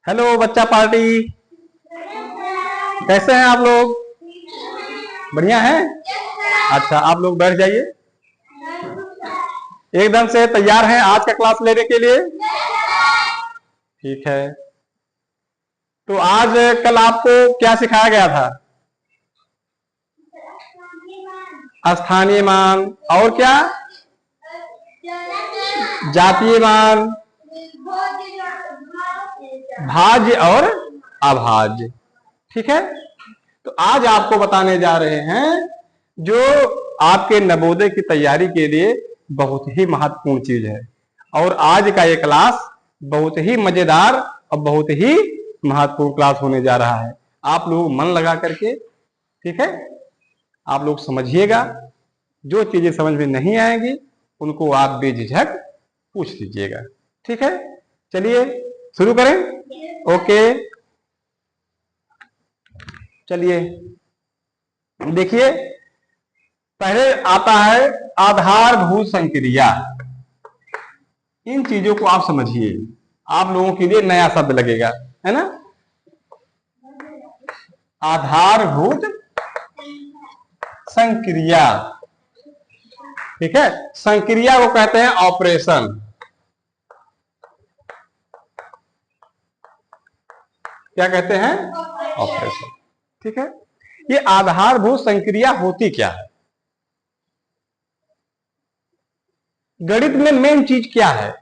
Hello बच्चा party, कैसे हैं आप लोग? बढ़िया हैं? अच्छा, आप लोग बैठ जाइए। एकदम से तैयार हैं आज का क्लास लेने के लिए? ठीक है। तो आज कल आपको क्या सिखाया गया था? स्थानीय मान और क्या? जातीय मान, भाज्य और अभाज्य। ठीक है। तो आज आपको बताने जा रहे हैं जो आपके नवोदय की तैयारी के लिए बहुत ही महत्वपूर्ण चीज है। और आज का ये क्लास बहुत ही मजेदार और बहुत ही महत्वपूर्ण क्लास होने जा रहा है। आप लोग मन लगा करके, ठीक है, आप लोग समझिएगा। जो चीजें समझ में नहीं आएंगी उनको आप बेझिझक पूछ लीजिएगा। ठीक है, चलिए शुरू करें। ओके, चलिए देखिए, पहले आता है आधारभूत संक्रिया। इन चीजों को आप समझिए, आप लोगों के लिए नया शब्द लगेगा, है ना? आधारभूत संक्रिया, ठीक है। संक्रिया को कहते हैं ऑपरेशन। क्या कहते हैं? ऑपरेशन। ठीक है। ये आधारभूत संक्रिया होती क्या है? गणित में मेन चीज क्या है?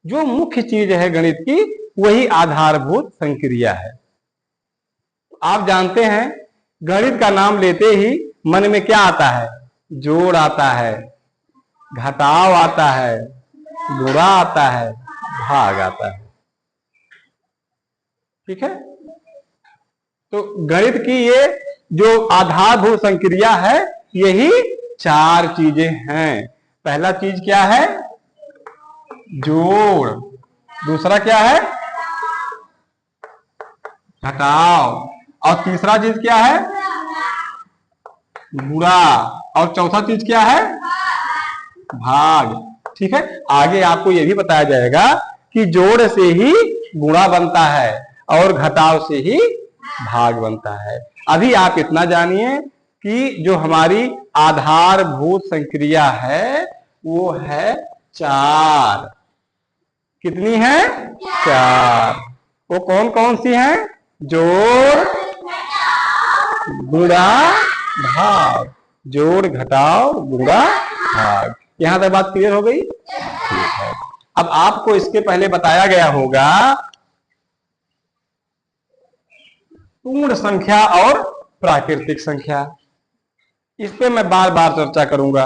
जो मुख्य चीज है गणित की, वही आधारभूत संक्रिया है। आप जानते हैं, गणित का नाम लेते ही मन में क्या आता है? जोड़ आता है, घटाव आता है, गुणा आता है, भाग आता है। ठीक है। तो गणित की ये जो आधारभूत संक्रिया है, यही चार चीजें हैं। पहला चीज क्या है? जोड़। दूसरा क्या है? घटाव। और तीसरा चीज क्या है? गुणा। और चौथा चीज क्या है? भाग। ठीक है। आगे आपको यह भी बताया जाएगा कि जोड़ से ही गुणा बनता है और घटाव से ही भाग बनता है। अभी आप इतना जानिए कि जो हमारी आधारभूत संक्रिया है वो है चार। कितनी है? चार। वो कौन कौन सी है? जोड़, गुणा, भाग। जोड़, घटाव, गुणा, भाग। यहां तक बात क्लियर हो गई? ठीक है। अब आपको इसके पहले बताया गया होगा पूर्ण संख्या और प्राकृतिक संख्या। इस पे मैं बार बार चर्चा करूंगा।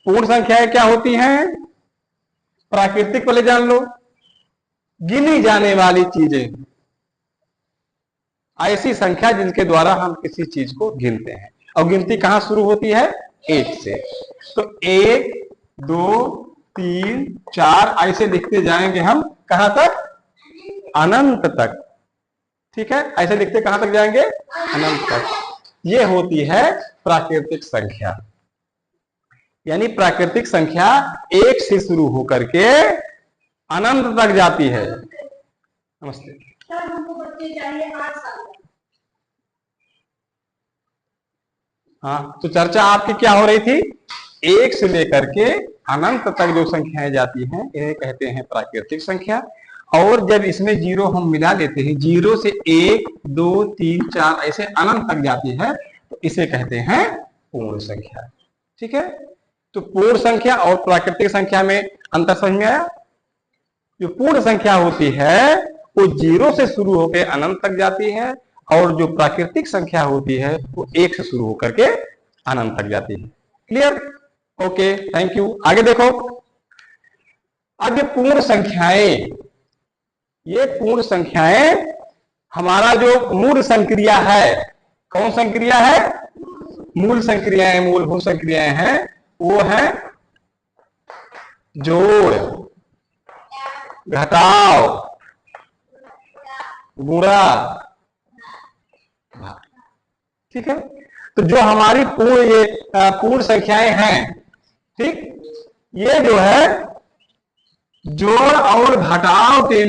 पूर्ण संख्याएं क्या होती हैं? प्राकृतिक पहले जान लो। गिनी जाने वाली चीजें, ऐसी संख्या जिनके द्वारा हम किसी चीज को गिनते हैं। और गिनती कहां शुरू होती है? एक से। तो एक, दो, तीन, चार, ऐसे लिखते जाएंगे हम कहां तक? अनंत तक। ठीक है। ऐसे लिखते कहां तक जाएंगे? अनंत तक। ये होती है प्राकृतिक संख्या। यानी प्राकृतिक संख्या एक से शुरू होकर के अनंत तक जाती है। नमस्ते। हाँ, तो चर्चा आपकी क्या हो रही थी? एक से लेकर के अनंत तक जो संख्याएं जाती हैं इन्हें कहते हैं प्राकृतिक संख्या। और जब इसमें जीरो हम मिला लेते हैं, जीरो से एक, दो, तीन, चार, ऐसे अनंत तक जाती है, तो इसे कहते हैं पूर्ण संख्या। ठीक है। तो पूर्ण संख्या और प्राकृतिक संख्या में अंतर समझ में आया? जो पूर्ण संख्या होती है वो जीरो से शुरू होकर अनंत तक जाती है, और जो प्राकृतिक संख्या होती है वो एक से शुरू होकर के अनंत तक जाती है। क्लियर? Okay, thank you. आगे देखो। अब ये पूर्ण संख्याएं, ये पूर्ण संख्याएं हमारा जो मूल संक्रिया है, कौन संक्रिया है? मूल संक्रियाएं, मूलभूत संक्रियाएं हैं, वो है जोड़, घटाव, गुणा, भाग। ठीक है। तो जो हमारी पूर्ण संख्याएं हैं, ठीक, ये जो है जोड़ और घटाव के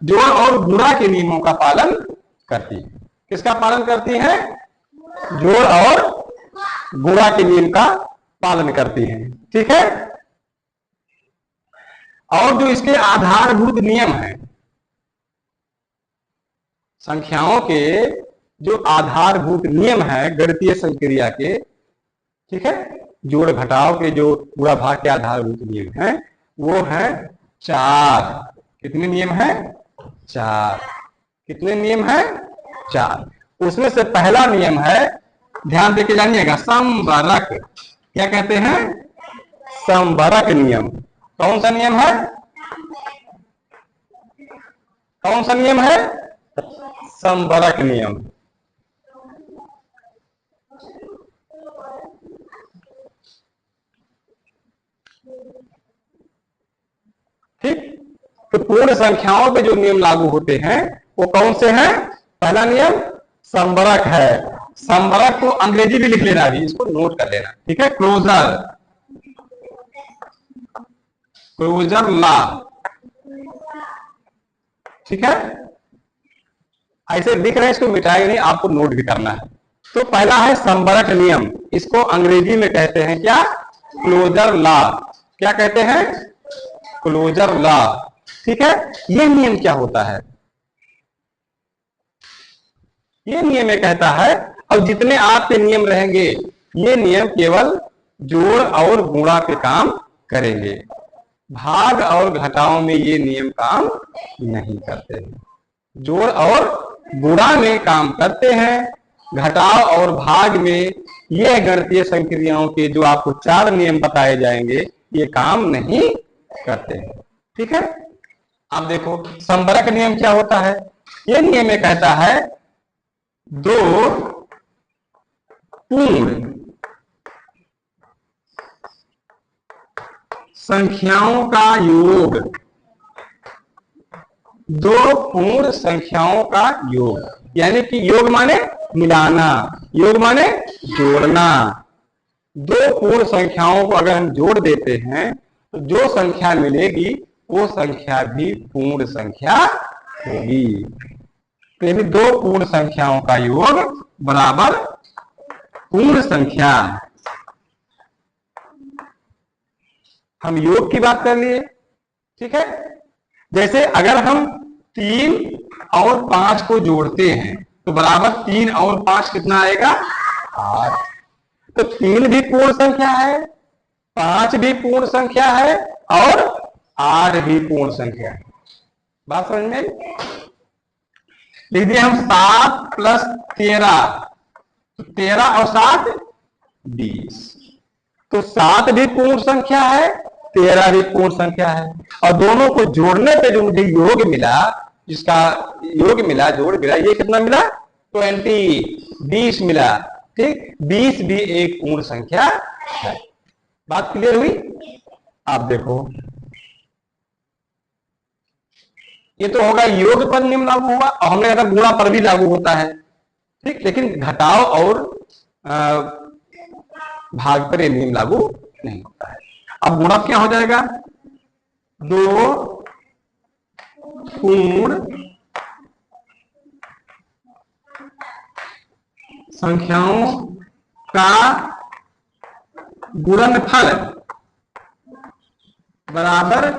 जोड़ और गुणा के नियमों का पालन करती है। किसका पालन करती है? जोड़ और गुणा के नियम का पालन करती है। ठीक है। और जो इसके आधारभूत नियम है, संख्याओं के जो आधारभूत नियम है गणितीय संक्रिया के, ठीक है, जोड़ घटाव के जो गुणा भाग के आधारभूत नियम है वो है 4। कितने नियम है? 4। कितने नियम है? 4। उसमें से पहला नियम है, ध्यान देके जानिएगा, समवरक। क्या कहते हैं? समवरक नियम। कौन सा नियम है? कौन सा नियम है? समवरक नियम। ठीक। तो पूर्ण संख्याओं पे जो नियम लागू होते हैं वो कौन से हैं? पहला नियम समवरक है। समवरक को अंग्रेजी भी लिख लेना, भी इसको नोट कर लेना। ठीक है। Closure, closure law. ठीक है। ऐसे लिख रहे हैं, इसको मिटाएगा नहीं, आपको नोट भी करना है। तो पहला है समवरक नियम, इसको अंग्रेजी में कहते हैं क्या? Closure law. क्या कहते हैं? Closure law. ठीक है। ये नियम क्या होता है? ये नियम ये कहता है, अब जितने आपके नियम रहेंगे ये नियम केवल जोड़ और गुणा पे काम करेंगे, भाग और घटाव में ये नियम काम नहीं करते हैं। जोड़ और गुणा में काम करते हैं, घटाव और भाग में ये गणितीय संक्रियाओं के जो आपको 4 नियम बताए जाएंगे ये काम नहीं करते हैं। ठीक है। अब देखो समवरक नियम क्या होता है। ये नियम ये कहता है, दो पूर्ण संख्याओं का योग, दो पूर्ण संख्याओं का योग, यानी कि योग माने मिलाना, योग माने जोड़ना। दो पूर्ण संख्याओं को अगर हम जोड़ देते हैं तो जो संख्या मिलेगी वो संख्या भी पूर्ण संख्या होगी। यानी दो पूर्ण संख्याओं का योग बराबर पूर्ण संख्या। हम योग की बात कर लिए। ठीक है। जैसे अगर हम 3 और 5 को जोड़ते हैं तो बराबर 3 और 5 कितना आएगा? 8। तो 3 भी पूर्ण संख्या है, 5 भी पूर्ण संख्या है और 8 भी पूर्ण संख्या है। बात समझ में? लिख दिए हम 7 + 13, तो 13 और 7 20। तो 7 भी पूर्ण संख्या है, 13 भी पूर्ण संख्या है, और दोनों को जोड़ने पे जो मुझे योग मिला, जिसका योग मिला, जोड़ मिला, ये कितना मिला? 20 मिला। ठीक। 20 भी एक पूर्ण संख्या है। बात क्लियर हुई? आप देखो ये तो होगा योग पर नियम लागू हुआ, और हमने कहा गुणा पर भी लागू होता है। ठीक। लेकिन घटाव और भाग पर ये नियम लागू नहीं होता है। अब गुणा क्या हो जाएगा? दो पूर्ण संख्याओं का गुणनफल बराबर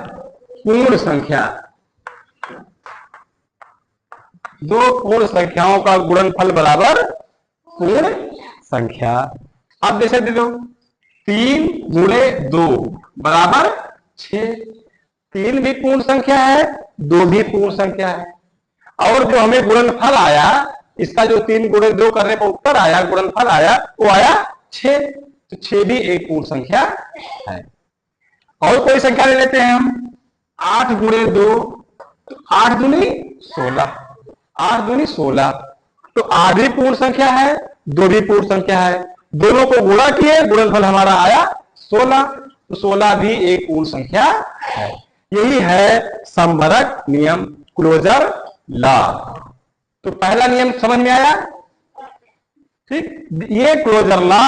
पूर्ण संख्या। दो पूर्ण संख्याओं का गुणनफल बराबर पूर्ण संख्या। अब जैसे दे दो 3 × 2 बराबर 6। 3 भी पूर्ण संख्या है, 2 भी पूर्ण संख्या है, और जो हमें गुणनफल आया, इसका जो 3 × 2 करने पर उत्तर आया, गुणनफल आया, वो आया 6। तो 6 भी एक पूर्ण संख्या है। और कोई संख्या ले लेते हैं हम, 8 × 2, तो 8 दूनी 16, 8 दूनी 16, तो 8 भी पूर्ण संख्या है, 2 भी पूर्ण संख्या है, दोनों को गुणा किए, गुणनफल हमारा आया 16, तो 16 भी एक पूर्ण संख्या है। यही है समवरक नियम, क्लोजर लॉ। तो पहला नियम समझ में आया? ठीक। ये क्लोजर लॉ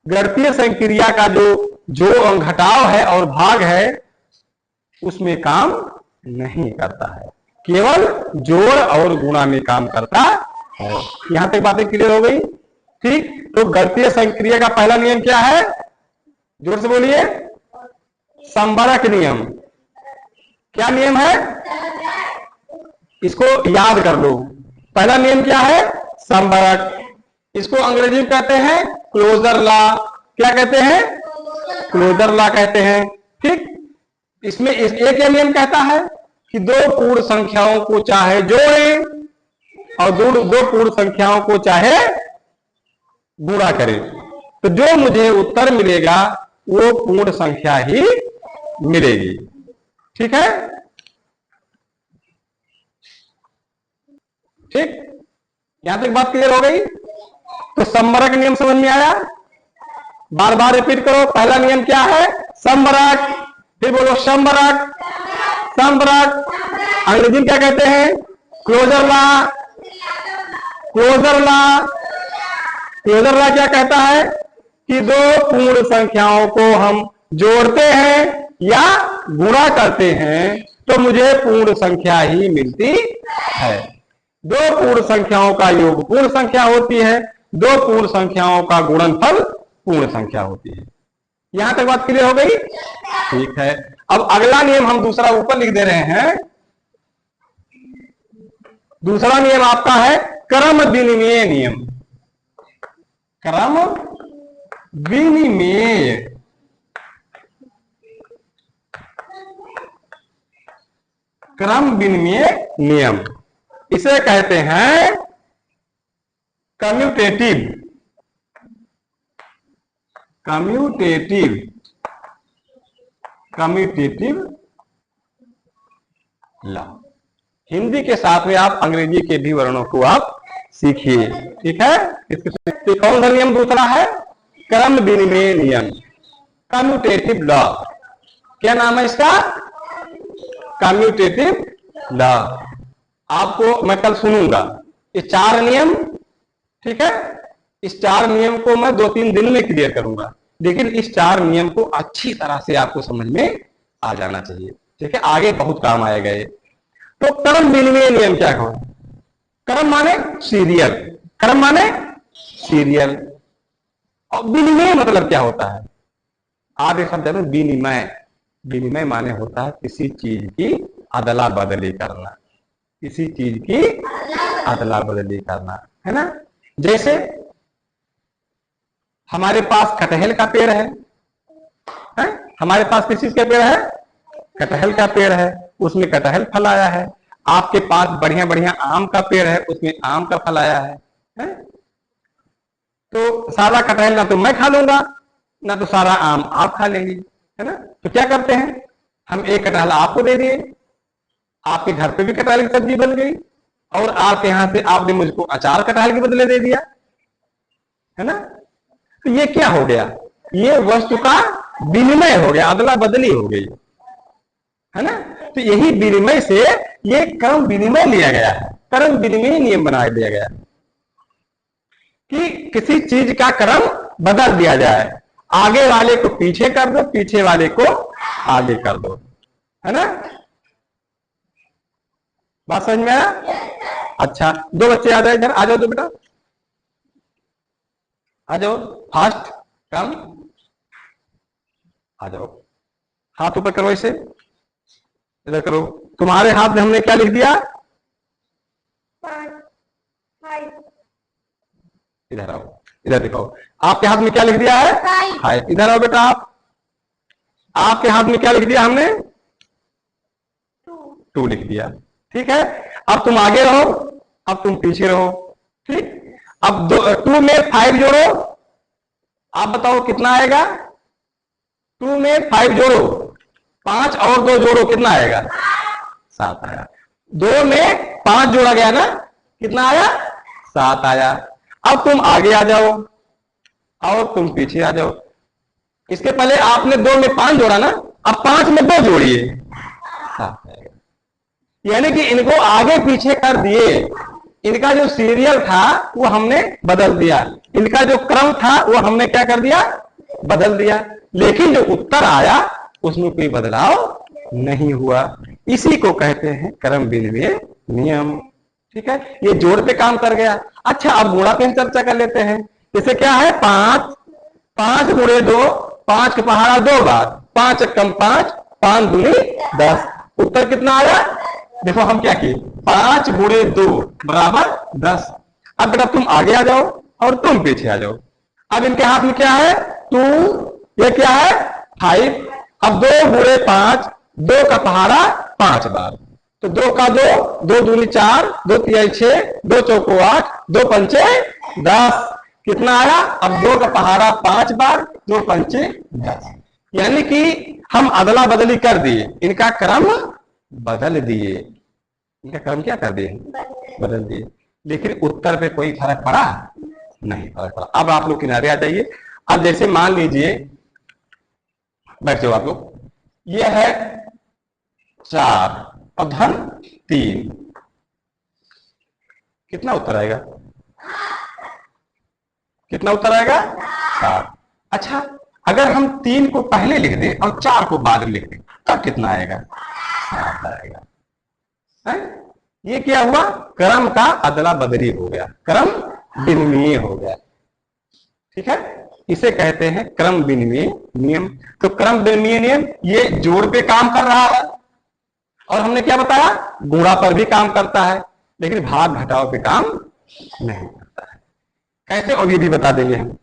गणितीय संक्रिया का जो घटाव है और भाग है, उसमें काम नहीं करता है, केवल जोड़ और गुणा में काम करता है। यहां तक बातें क्लियर हो गई? ठीक। तो गणितीय संक्रिया का पहला नियम क्या है? जोर से बोलिए। संबरक नियम। क्या नियम है? इसको याद कर लो। पहला नियम क्या है? संबरक। इसको अंग्रेजी में कहते हैं क्लोजर लॉ। क्या कहते हैं? क्लोजर लॉ कहते हैं। ठीक। इसमें एक ये नियम कहता है कि दो पूर्ण संख्याओं को चाहे जोड़ें और दो पूर्ण संख्याओं को चाहे गुणा करें, तो जो मुझे उत्तर मिलेगा वो पूर्ण संख्या ही मिलेगी। ठीक है? ठीक। यहां तक बात क्लियर हो गई? तो संबरक नियम समझ में आया? बार बार रिपीट करो। पहला नियम क्या है? संबरक। फिर बोलो संबरक। संबरक। अंग्रेजी में क्या कहते हैं? Closure law. Closure law. Closure law क्या कहता है कि दो पूर्ण संख्याओं को हम जोड़ते हैं या गुणा करते हैं तो मुझे पूर्ण संख्या ही मिलती है। दो पूर्ण संख्याओं का योग पूर्ण संख्या होती है, दो पूर्ण संख्याओं का गुणनफल पूर्ण संख्या होती है। यहां तक बात क्लियर हो गई? ठीक है। अब अगला नियम हम दूसरा ऊपर लिख दे रहे हैं। दूसरा नियम आपका है क्रम विनिमेय नियम। क्रम विनिमेय। क्रम विनिमेय नियम इसे कहते हैं commutative. Commutative. Commutative law. Hindi के साथ में आप अंग्रेजी के भी वर्णों को आप सीखिए। ठीक है? इसके कौन सा नियम दूसरा है? क्रम विनिमेय नियम, कम्यूटेटिव लॉ। क्या नाम है इसका? Commutative law. आपको मैं कल सुनूंगा ये 4 नियम। ठीक है? इस 4 नियम को मैं 2-3 दिन में क्लियर करूंगा, लेकिन इस 4 नियम को अच्छी तरह से आपको समझ में आ जाना चाहिए। ठीक है? आगे बहुत काम आएगा ये। तो क्रम विनिमेय नियम क्या है? क्रम माने सीरियल। क्रम माने सीरियल। और विनिमय मतलब क्या होता है? आधे शब्द में विनिमय। विनिमय माने होता है किसी चीज की अदला बदली करना। किसी चीज की अदला बदली करना, है ना? जैसे हमारे पास कटहल का पेड़ है? हमारे पास किस चीज का पेड़ है? कटहल का पेड़ है, उसमें कटहल फल आया है। आपके पास बढ़िया बढ़िया आम का पेड़ है, उसमें आम का फल आया है? तो सारा कटहल ना तो मैं खा लूंगा, ना तो सारा आम आप खा लेंगे, है ना? तो क्या करते हैं, हम एक कटहल आपको दे दिए, आपके घर पे भी कटहल की सब्जी बन गई, और आपके यहां से आपने मुझको अचार कटहल के बदले दे दिया, है ना? तो ये क्या हो गया? ये वस्तु का विनिमय हो गया, अदला बदली हो गई, है ना? तो यही विनिमय से ये क्रम विनिमय लिया गया है, क्रम विनिमय नियम बना दिया गया कि किसी चीज का क्रम बदल दिया जाए, आगे वाले को पीछे कर दो, पीछे वाले को आगे कर दो, है ना? बात समझ में आया? अच्छा, 2 बच्चे आ जाए इधर, आ जाओ, 2 बेटा आ जाओ, फास्ट कम, आ जाओ, हाथ ऊपर करो, इसे इधर करो। तुम्हारे हाथ में हमने क्या लिख दिया? इधर आओ, इधर दिखाओ, आपके हाथ में क्या लिख दिया है? हाय। इधर आओ बेटा, आपके हाथ में क्या लिख दिया हमने? 2 लिख दिया। ठीक है? अब तुम आगे रहो, अब तुम पीछे रहो। ठीक? अब 2 में 5 जोड़ो, आप बताओ कितना आएगा? 2 में 5 जोड़ो, 5 और 2 जोड़ो, कितना आएगा? 7 आया। 2 में 5 जोड़ा गया ना, कितना आया? 7 आया। अब तुम आगे आ जाओ और तुम पीछे आ जाओ। इसके पहले आपने 2 में 5 जोड़ा ना, अब 5 में 2 जोड़िए, 7 आएगा। यानी कि इनको आगे पीछे कर दिए, इनका जो सीरियल था वो हमने बदल दिया, इनका जो क्रम था वो हमने क्या कर दिया? बदल दिया। लेकिन जो उत्तर आया उसमें कोई बदलाव नहीं हुआ। इसी को कहते हैं क्रम विनिमय नियम। ठीक है, ये जोड़ पे काम कर गया। अच्छा, अब गुणा पे हम चर्चा कर लेते हैं। जैसे क्या है, 5, 5 गुणे 2, 5 के पहाड़ा 2 बार, 5 कम 5, 5 दूनी 10। उत्तर कितना आया? देखो हम क्या किए, 5 गुणे 2 बराबर 10। अब बेटा तुम आगे आ जाओ और तुम पीछे आ जाओ। अब इनके हाथ में क्या है, 2, ये क्या है 5। अब 2 गुणे 5, 2 का पहाड़ा 5 बार, तो 2 का 2, 2 दूनी 4, 2 तिहाई 6, 2 चौको 8, 2 पंचे 10। कितना आया? अब 2 का पहाड़ा 5 बार, 2 पंचे 10। यानी कि हम अदला बदली कर दिए, इनका क्रम बदल दिए। इनका क्रम क्या कर दिए? बदल दिए। लेकिन उत्तर पे कोई फर्क पड़ा? नहीं फर्क पड़ा। अब आप लोग किनारे आ जाइए। अब जैसे मान लीजिए, बैठ जाओ आप लोग, ये है 4 और धन 3, कितना उत्तर आएगा? कितना उत्तर आएगा? 7। अच्छा, अगर हम 3 को पहले लिख दें और 4 को बाद में लिख दें, तब कितना आएगा? 7 आएगा। है? ये क्या हुआ? क्रम का अदला बदली हो गया, क्रम विनिमय हो गया। ठीक है, इसे कहते हैं क्रम विनिमय नियम। तो क्रम विनिमय नियम ये जोड़ पे काम कर रहा है, और हमने क्या बताया, गुणा पर भी काम करता है, लेकिन भाग घटाव पे काम नहीं करता है। कैसे, और ये भी बता देंगे हम।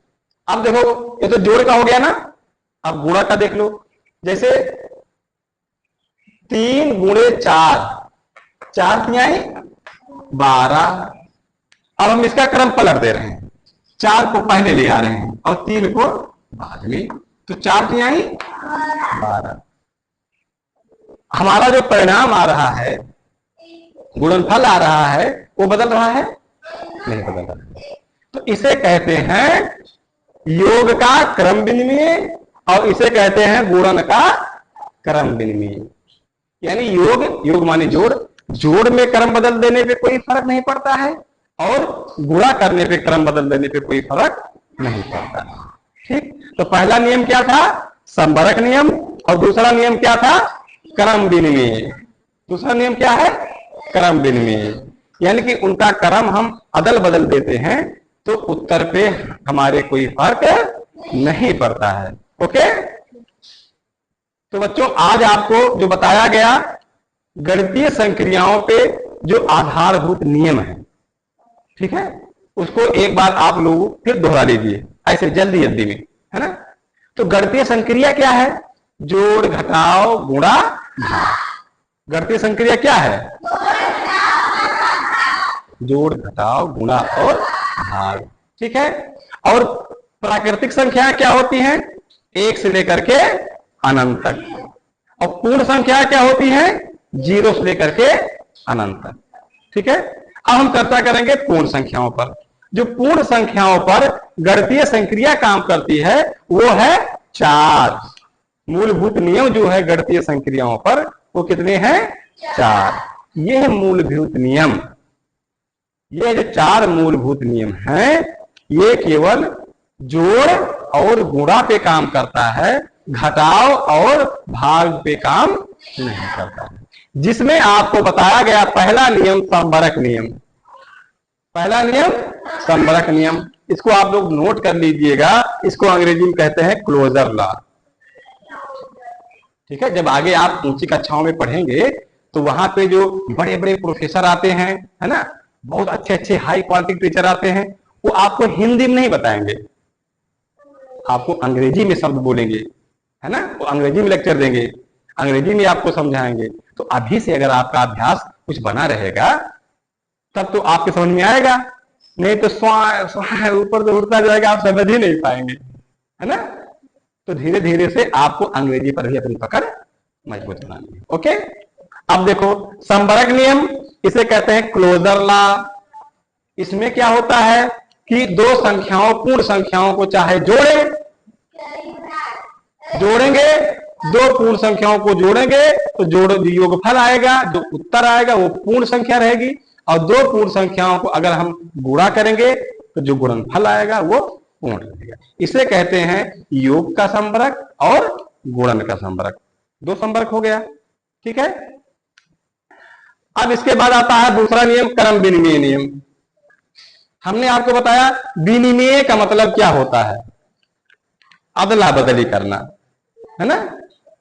अब देखो, ये तो जोड़ का हो गया ना, अब गुणा का देख लो। जैसे 3 गुणे 4, 4 तिहाई 12। अब हम इसका क्रम पलट दे रहे हैं, 4 को पहले ले आ रहे हैं और 3 को बाद में, तो 4 तिहाई 12। हमारा जो परिणाम आ रहा है, गुणनफल आ रहा है, वो बदल रहा है? नहीं बदल रहा। तो इसे कहते हैं योग का क्रम विनिमय, और इसे कहते हैं गुणन का क्रम विनिमय। यानी योग माने जोड़, जोड़ में क्रम बदल देने पे कोई फर्क नहीं पड़ता है, और गुणा करने पे क्रम बदल देने पे कोई फर्क नहीं पड़ता। ठीक, तो पहला नियम क्या था? संबरक नियम। और दूसरा नियम क्या था? क्रम विनिमय। दूसरा नियम क्या है? क्रम विनिमय। यानी कि उनका क्रम हम अदल बदल देते हैं तो उत्तर पे हमारे कोई फर्क नहीं पड़ता है। ओके, तो बच्चों आज आपको जो बताया गया गणितीय संक्रियाओं पे जो आधारभूत नियम है, ठीक है, उसको एक बार आप लोग फिर दोहरा लीजिए, ऐसे जल्दी जल्दी में, है ना। तो गणितीय संक्रिया क्या है? जोड़ घटाव गुणा भाग। गणितीय संक्रिया क्या है? जोड़ घटाव गुणा और भाग। ठीक है, और प्राकृतिक संख्या क्या होती हैं? 1 से लेकर के अनंत तक। और पूर्ण संख्या क्या होती है? 0 से लेकर के अनंत तक। ठीक है, अब हम चर्चा करेंगे पूर्ण संख्याओं पर। जो पूर्ण संख्याओं पर गणितीय संक्रिया काम करती है वो है 4। मूलभूत नियम जो है गणितीय संक्रियाओं पर वो कितने हैं? 4। ये है मूलभूत नियम। ये जो 4 मूलभूत नियम हैं, ये केवल जोड़ और गुणा पे काम करता है, घटाव और भाग पे काम नहीं करता है। जिसमें आपको बताया गया पहला नियम संबरक नियम। पहला नियम संबरक नियम, इसको आप लोग नोट कर लीजिएगा। इसको अंग्रेजी में कहते हैं क्लोजर लॉ। ठीक है, जब आगे आप ऊंची कक्षाओं में पढ़ेंगे तो वहां पे जो बड़े बड़े प्रोफेसर आते हैं, है ना, बहुत अच्छे अच्छे हाई क्वालिटी टीचर आते हैं, वो आपको हिंदी में नहीं बताएंगे, आपको अंग्रेजी में शब्द बोलेंगे, है ना, वो अंग्रेजी में लेक्चर देंगे, अंग्रेजी में आपको समझाएंगे। तो अभी से अगर आपका अभ्यास कुछ बना रहेगा तब तो आपके समझ में आएगा, नहीं तो स्वाय ऊपर तो उड़ता जाएगा, आप समझ ही नहीं पाएंगे, है ना। तो धीरे धीरे से आपको अंग्रेजी पर भी अपनी पकड़ मजबूत बनानी है। ओके, अब देखो संबरक नियम, इसे कहते हैं क्लोजर लॉ। इसमें क्या होता है कि दो संख्याओं, पूर्ण संख्याओं को चाहे जोड़ेंगे, दो पूर्ण संख्याओं को जोड़ेंगे तो योगफल आएगा, जो उत्तर आएगा वो पूर्ण संख्या रहेगी, और दो पूर्ण संख्याओं को अगर हम गुणा करेंगे तो जो गुणनफल आएगा वो पूर्ण रहेगा। इसे कहते हैं योग का संबरक और गुणन का संबरक। दो संबरक हो गया। ठीक है। अब इसके बाद आता है दूसरा नियम, क्रम विनिमय नियम। हमने आपको बताया विनिमय का मतलब क्या होता है, अदला बदली करना, है ना।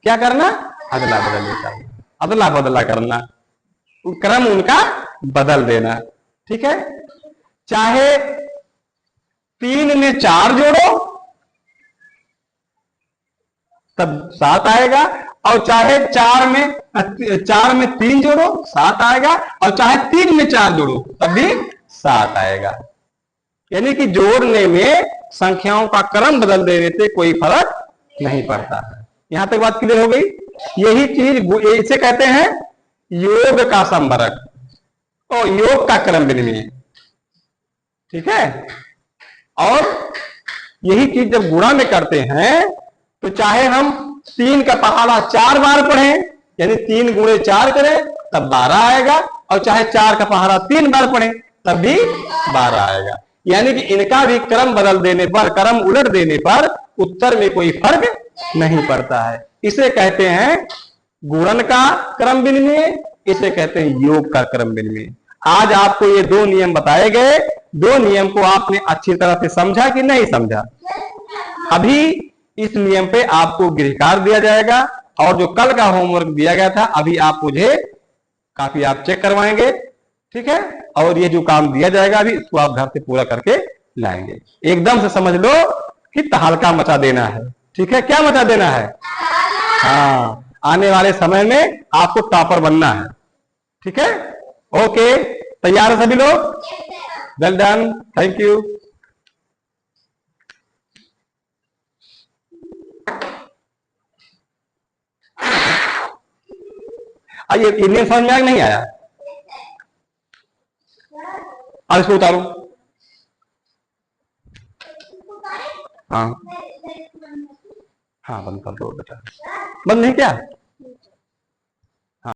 क्या करना, अदला बदली करना, अदला बदला करना, क्रम उनका बदल देना, ठीक है। चाहे 3 में 4 जोड़ो तब 7 आएगा, और चाहे 4 में 3 जोड़ो 7 आएगा, और चाहे 3 में 4 जोड़ो तब भी 7 आएगा। यानी कि जोड़ने में संख्याओं का क्रम बदल देने से कोई फर्क नहीं पड़ता है। यहां तक बात क्लियर हो गई। यही चीज इसे कहते हैं योग का संवरक और योग का क्रम विनिमय, ठीक है। और यही चीज जब गुणा में करते हैं तो चाहे हम 3 का पहाड़ा 4 बार पढ़ें, यानी 3 गुणे 4 करें तब 12 आएगा, और चाहे 4 का पहाड़ा 3 बार पढ़ें तब भी 12 आएगा। यानी कि इनका भी क्रम बदल देने पर, क्रम उलट देने पर उत्तर में कोई फर्क नहीं पड़ता है। इसे कहते हैं गुणन का क्रम विनिमय, इसे कहते हैं योग का क्रम विनिमय। आज आपको ये 2 नियम बताए गए, 2 नियम को आपने अच्छी तरह से समझा कि नहीं समझा। अभी इस नियम पे आपको गृहकार्य दिया जाएगा, और जो कल का होमवर्क दिया गया था अभी आप मुझे काफी आप चेक करवाएंगे, ठीक है। और ये जो काम दिया जाएगा अभी इसको आप घर से पूरा करके लाएंगे। एकदम से समझ लो कि तहलका मचा देना है, ठीक है। क्या मचा देना है, हाँ, आने वाले समय में आपको टॉपर बनना है, ठीक है। ओके, तैयार है सभी लोग, वेल डन, थैंक यू। आइए, इंडियन समझ में आया नहीं आया, अब इसको उतारो। हाँ हाँ, बंद कर दो बेटा, बंद नहीं क्या।